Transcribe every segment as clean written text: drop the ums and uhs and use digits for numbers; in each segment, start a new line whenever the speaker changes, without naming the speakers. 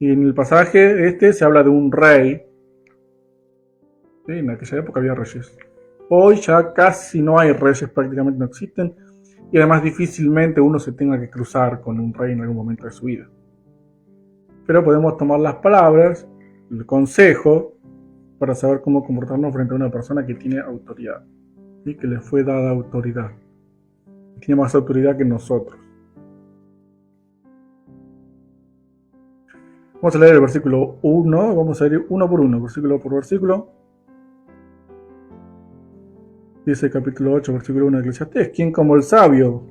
Y en el pasaje se habla de un rey. Sí, en aquella época había reyes. Hoy ya casi no hay reyes, prácticamente no existen. Y además difícilmente uno se tenga que cruzar con un rey en algún momento de su vida. Pero podemos tomar las palabras, el consejo, para saber cómo comportarnos frente a una persona que tiene autoridad. ¿Sí? Que le fue dada autoridad. Tiene más autoridad que nosotros. Vamos a leer el versículo 1, vamos a ir uno por uno, versículo por versículo. Dice el capítulo 8, versículo 1 de Eclesiastés: ¿Quién como el sabio?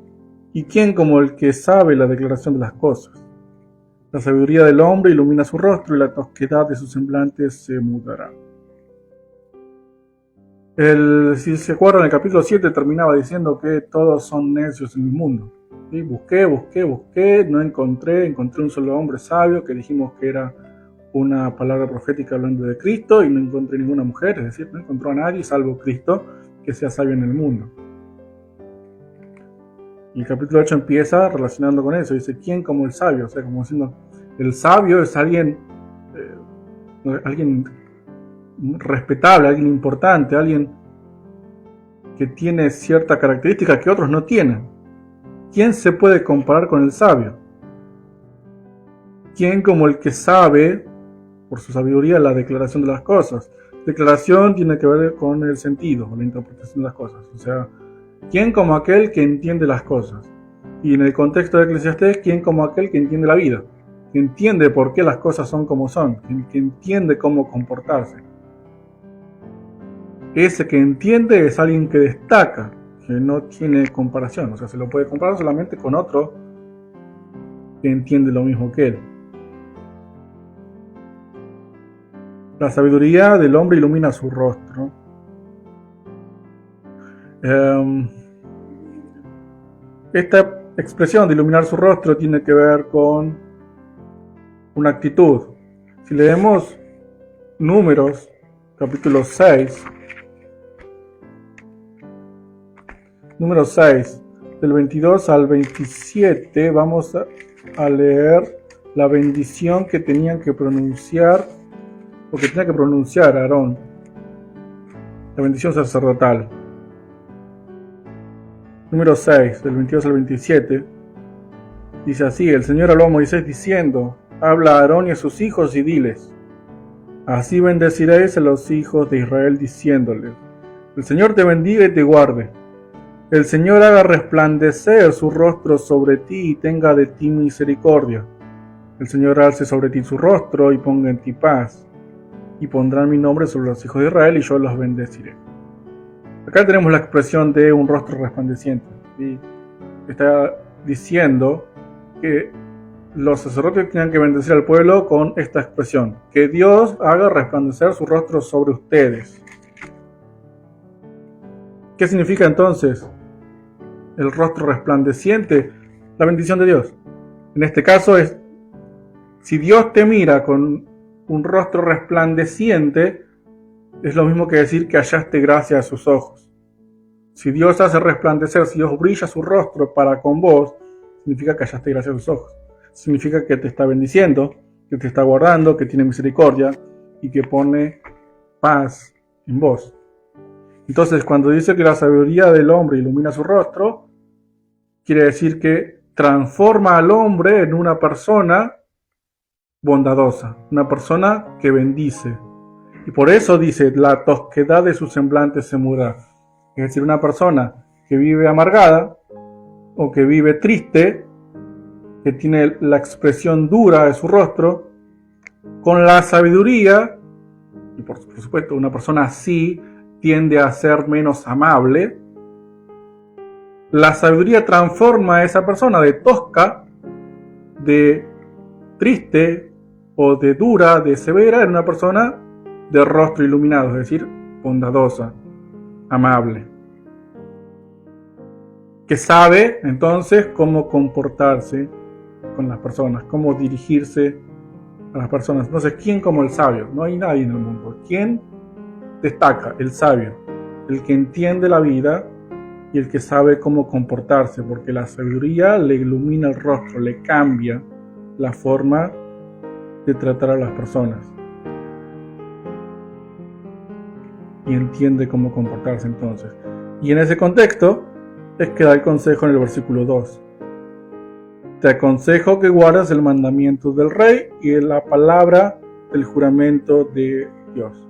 ¿Y quién como el que sabe la declaración de las cosas? La sabiduría del hombre ilumina su rostro y la tosquedad de su semblante se mudará. Si se acuerdan, el capítulo 7 terminaba diciendo que todos son necios en el mundo. ¿Sí? Busqué, no encontré un solo hombre sabio, que dijimos que era una palabra profética hablando de Cristo, y no encontré ninguna mujer, es decir, no encontró a nadie salvo Cristo que sea sabio en el mundo. Y el capítulo 8 empieza relacionando con eso, dice: ¿quién como el sabio? O sea, como diciendo, el sabio es alguien respetable, alguien importante, alguien que tiene cierta característica que otros no tienen. ¿Quién se puede comparar con el sabio? ¿Quién como el que sabe, por su sabiduría, la declaración de las cosas? Declaración tiene que ver con el sentido, la interpretación de las cosas. O sea, ¿quién como aquel que entiende las cosas? Y en el contexto de Eclesiastés, ¿quién como aquel que entiende la vida? Que entiende por qué las cosas son como son, que entiende cómo comportarse. Ese que entiende es alguien que destaca, que no tiene comparación. O sea, se lo puede comparar solamente con otro que entiende lo mismo que él. La sabiduría del hombre ilumina su rostro. Esta expresión de iluminar su rostro tiene que ver con una actitud. Si leemos Números, capítulo 6, número 6, del 22 al 27, vamos a leer la bendición que tenían que pronunciar, o que tenía que pronunciar Aarón, la bendición sacerdotal. Número 6, del 22 al 27, dice así: el Señor habló a Moisés diciendo: habla a Aarón y a sus hijos y diles: así bendeciréis a los hijos de Israel diciéndoles: el Señor te bendiga y te guarde. El Señor haga resplandecer su rostro sobre ti y tenga de ti misericordia. El Señor alce sobre ti su rostro y ponga en ti paz. Y pondrán mi nombre sobre los hijos de Israel y yo los bendeciré. Acá tenemos la expresión de un rostro resplandeciente. ¿Sí? Está diciendo que los sacerdotes tenían que bendecir al pueblo con esta expresión: que Dios haga resplandecer su rostro sobre ustedes. ¿Qué significa entonces el rostro resplandeciente? La bendición de Dios. En este caso es, si Dios te mira con un rostro resplandeciente, es lo mismo que decir que hallaste gracia a sus ojos. Si Dios hace resplandecer, si Dios brilla su rostro para con vos, significa que hallaste gracia a sus ojos. Significa que te está bendiciendo, que te está guardando, que tiene misericordia y que pone paz en vos. Entonces, cuando dice que la sabiduría del hombre ilumina su rostro, quiere decir que transforma al hombre en una persona bondadosa, una persona que bendice. Y por eso dice: la tosquedad de su semblante se mudará. Es decir, una persona que vive amargada o que vive triste, que tiene la expresión dura de su rostro, con la sabiduría, y por supuesto una persona así tiende a ser menos amable, la sabiduría transforma a esa persona de tosca, de triste o de dura, de severa, en una persona de rostro iluminado, es decir, bondadosa, amable, que sabe entonces cómo comportarse con las personas, cómo dirigirse a las personas. Entonces, ¿quién como el sabio? No hay nadie en el mundo. ¿Quién destaca? El sabio, el que entiende la vida y el que sabe cómo comportarse, porque la sabiduría le ilumina el rostro, le cambia la forma de tratar a las personas. Y entiende cómo comportarse entonces. Y en ese contexto es que da el consejo en el versículo 2. Te aconsejo que guardes el mandamiento del rey y la palabra del juramento de Dios.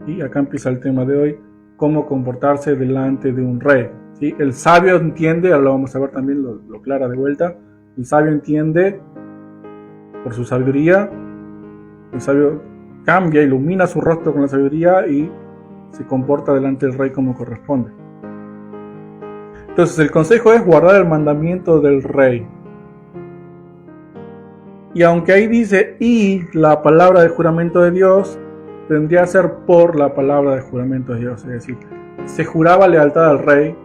Y acá empieza el tema de hoy, cómo comportarse delante de un rey. ¿Sí? El sabio entiende, ahora lo vamos a ver también, lo clara de vuelta, el sabio entiende por su sabiduría, el sabio cambia, ilumina su rostro con la sabiduría y se comporta delante del rey como corresponde. Entonces el consejo es guardar el mandamiento del rey. Y aunque ahí dice y la palabra de juramento de Dios, tendría que ser por la palabra de juramento de Dios. Es decir, se juraba lealtad al rey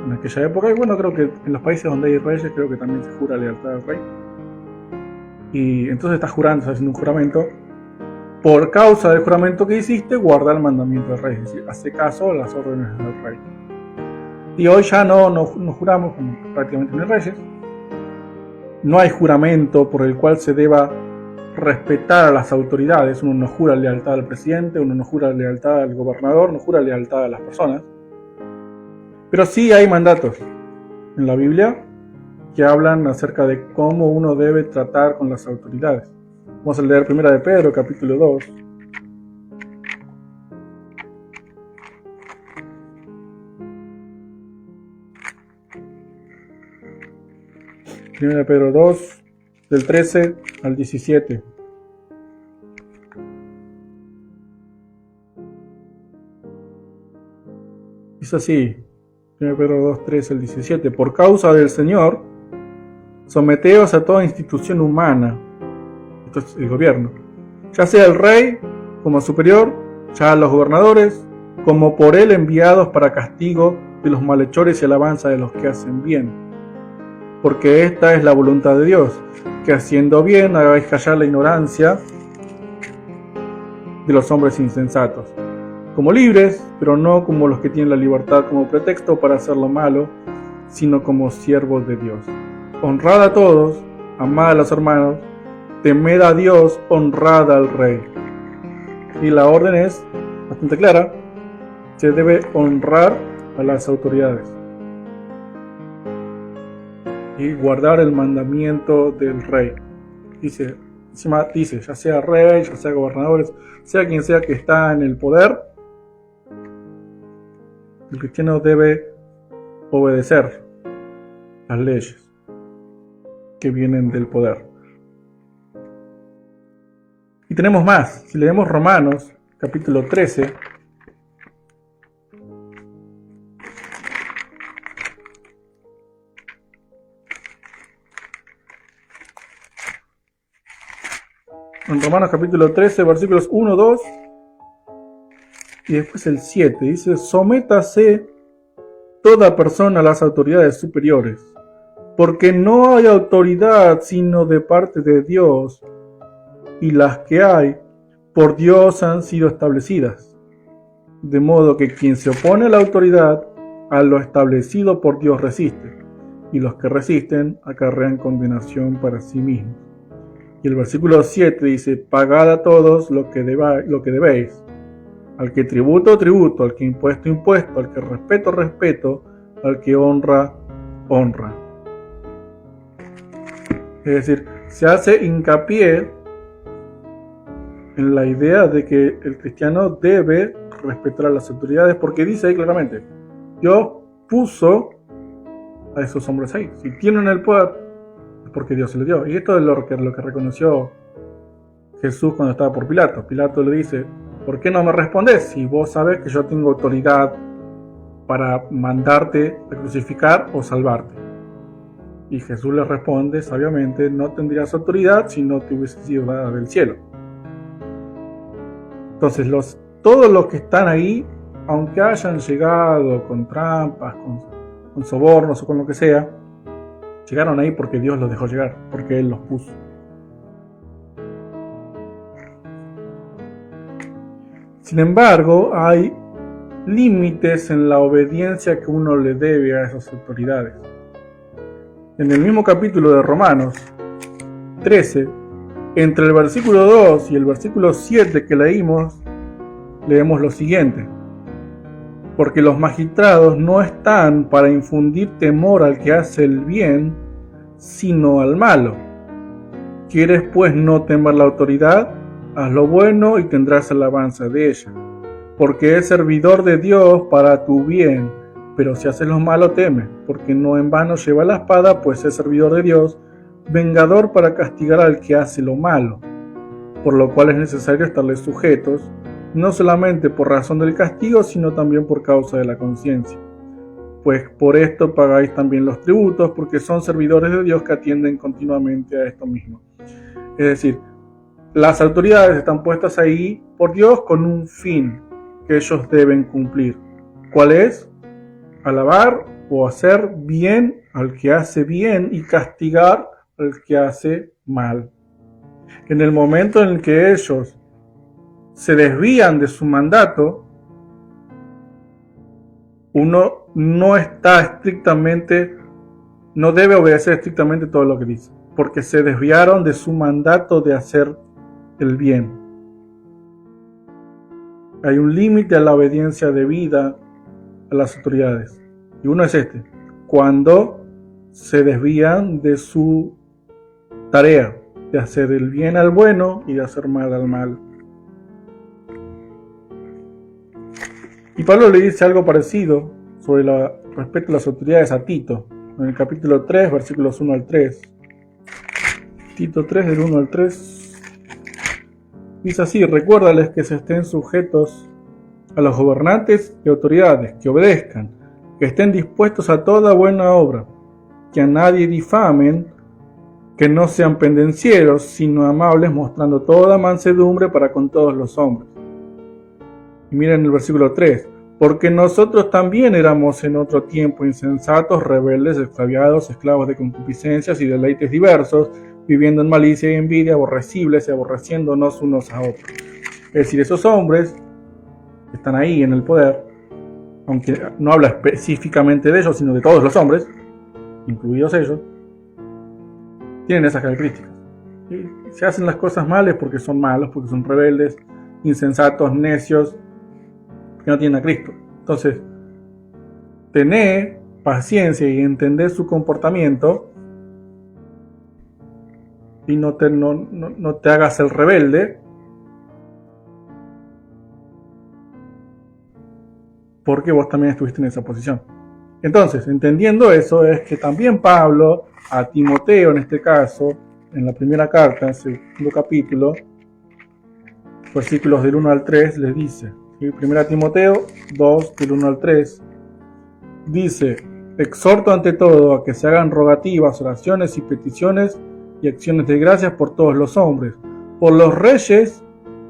en aquella época. Y bueno, creo que en los países donde hay reyes, creo que también se jura lealtad al rey. Y entonces estás jurando, estás haciendo un juramento. Por causa del juramento que hiciste, guarda el mandamiento del rey. Es decir, hace caso a las órdenes del rey. Y hoy ya no juramos, como prácticamente no hay reyes. No hay juramento por el cual se deba respetar a las autoridades. Uno no jura lealtad al presidente, uno no jura lealtad al gobernador, no jura lealtad a las personas. Pero sí hay mandatos en la Biblia que hablan acerca de cómo uno debe tratar con las autoridades. Vamos a leer 1 de Pedro, capítulo 2. 1 de Pedro 2, del 13 al 17. Dice así, 1 Pedro 2, 13 al 17. Por causa del Señor, someteos a toda institución humana, esto es el gobierno, ya sea el rey como superior, ya los gobernadores, como por él enviados para castigo de los malhechores y alabanza de los que hacen bien. Porque esta es la voluntad de Dios, que haciendo bien hagáis callar la ignorancia de los hombres insensatos, como libres, pero no como los que tienen la libertad como pretexto para hacer lo malo, sino como siervos de Dios. Honrad a todos, amad a los hermanos, temed a Dios, honrad al rey. Y la orden es bastante clara, se debe honrar a las autoridades y guardar el mandamiento del rey. Dice, ya sea rey, ya sea gobernadores, sea quien sea que está en el poder, el cristiano debe obedecer las leyes que vienen del poder. Y tenemos más. Si leemos Romanos, capítulo 13, en Romanos capítulo 13, versículos 1, 2 y después el 7, dice: sométase toda persona a las autoridades superiores, porque no hay autoridad sino de parte de Dios, y las que hay por Dios han sido establecidas, de modo que quien se opone a la autoridad, a lo establecido por Dios resiste, y los que resisten acarrean condenación para sí mismos. Y el versículo 7 dice: pagad a todos lo que debéis, al que tributo, tributo, al que impuesto, impuesto, al que respeto, respeto, al que honra, honra. Es decir, se hace hincapié en la idea de que el cristiano debe respetar a las autoridades, porque dice ahí claramente: Dios puso a esos hombres ahí. Si tienen el poder, porque Dios se lo dio. Y esto es lo que reconoció Jesús cuando estaba por Pilato. Pilato le dice: ¿por qué no me respondes si vos sabés que yo tengo autoridad para mandarte a crucificar o salvarte? Y Jesús le responde sabiamente: no tendrías autoridad si no te hubiese sido dada del cielo. Entonces todos los que están ahí, aunque hayan llegado con trampas, con sobornos o con lo que sea, llegaron ahí porque Dios los dejó llegar, porque Él los puso. Sin embargo, hay límites en la obediencia que uno le debe a esas autoridades. En el mismo capítulo de Romanos 13, Entre el versículo 2 y el versículo 7 que leímos lo siguiente: porque los magistrados no están para infundir temor al que hace el bien, sino al malo. ¿Quieres pues no temer la autoridad? Haz lo bueno y tendrás alabanza de ella, porque es servidor de Dios para tu bien. Pero si haces lo malo, teme, porque no en vano lleva la espada, pues es servidor de Dios, vengador para castigar al que hace lo malo, por lo cual es necesario estarles sujetos, no solamente por razón del castigo, sino también por causa de la conciencia. Pues por esto pagáis también los tributos, porque son servidores de Dios que atienden continuamente a esto mismo. Es decir, las autoridades están puestas ahí por Dios con un fin que ellos deben cumplir. ¿Cuál es? Alabar o hacer bien al que hace bien y castigar al que hace mal. En el momento en el que ellos se desvían de su mandato, uno no debe obedecer estrictamente todo lo que dice, porque se desviaron de su mandato de hacer el bien. Hay un límite a la obediencia debida a las autoridades, y uno es cuando se desvían de su tarea de hacer el bien al bueno y de hacer mal al mal. Y Pablo le dice algo parecido sobre respecto a las autoridades a Tito, en el capítulo 3, versículos 1 al 3. Tito 3, del 1 al 3, dice así: recuérdales que se estén sujetos a los gobernantes y autoridades, que obedezcan, que estén dispuestos a toda buena obra, que a nadie difamen, que no sean pendencieros, sino amables, mostrando toda mansedumbre para con todos los hombres. Y miren el versículo 3: porque nosotros también éramos en otro tiempo insensatos, rebeldes, extraviados, esclavos de concupiscencias y deleites diversos, viviendo en malicia y envidia, aborrecibles y aborreciéndonos unos a otros. Es decir, esos hombres que están ahí en el poder, aunque no habla específicamente de ellos, sino de todos los hombres, incluidos ellos, tienen esas características. Y si hacen las cosas mal es porque son malos, porque son rebeldes, insensatos, necios, que no tienen a Cristo. Entonces, tener paciencia y entender su comportamiento y no te hagas el rebelde, porque vos también estuviste en esa posición. Entonces, entendiendo eso, es que también Pablo a Timoteo, en este caso, en la primera carta, en el segundo capítulo, versículos del 1 al 3, les dice, ¿sí? 1 Timoteo 2, del 1 al 3, dice: exhorto ante todo a que se hagan rogativas, oraciones y peticiones y acciones de gracias por todos los hombres, por los reyes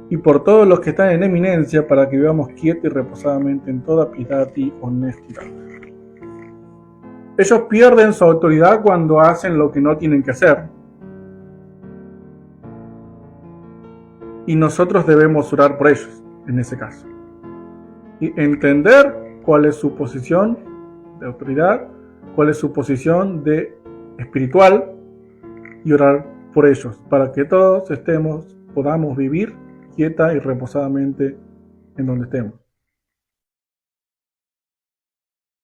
y por todos los que están en eminencia, para que vivamos quietos y reposadamente en toda piedad y honestidad. Ellos pierden su autoridad cuando hacen lo que no tienen que hacer. Y nosotros debemos orar por ellos, en ese caso. Y entender cuál es su posición de autoridad, cuál es su posición de espiritual, y orar por ellos, para que todos podamos vivir quieta y reposadamente en donde estemos.